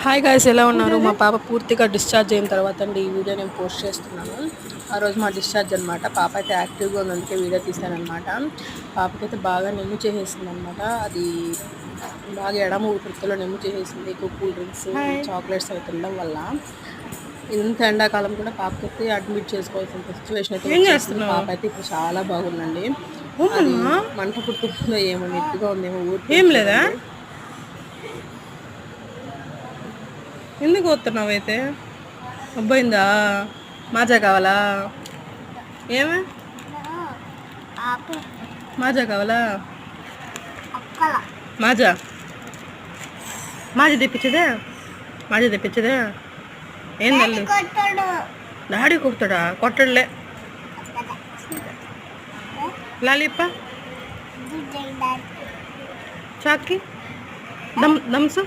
Hi guys, ఎలా ఉన్నారు? మా పాప పూర్తిగా డిశ్చార్జ్ అయిన తర్వాత అండి ఈ వీడియో నేను పోస్ట్ చేస్తున్నాను. ఆ రోజు మా డిశ్చార్జ్ అనమాట. పాప అయితే యాక్టివ్గా ఉంది, అందుకే వీడియో తీశానమాట. పాపకైతే బాగా నెమ్ము చేసేసింది అనమాట. అది బాగా ఎడమ ఊపిరితిత్తులో నెమ్ము చేసేసింది, ఎక్కువ కూల్ డ్రింక్స్ చాక్లెట్స్ అవి తినడం వల్ల. ఇంత ఎండాకాలం కూడా పాపకైతే అడ్మిట్ చేసుకోవాల్సిన సిచ్యువేషన్ అయితే వచ్చేసింది. పాప అయితే ఇప్పుడు చాలా బాగుందండి. అది మంట పుట్టుకుందో ఏమో, నెట్టుగా ఉందేమో, ఊరికి ఏం లేదా. ఎందుకు వస్తున్నావు అయితే? అబ్బాయిందా? మాజా కావాలా? ఏమే మాజా కావాలా? మాజా మాజా తెప్పించదే? మాజా తెప్పించదే? ఏం తల్లి? డాడీ కొడతాడా? కొట్టడులే. లాలిప్ప చాకి దమ్సు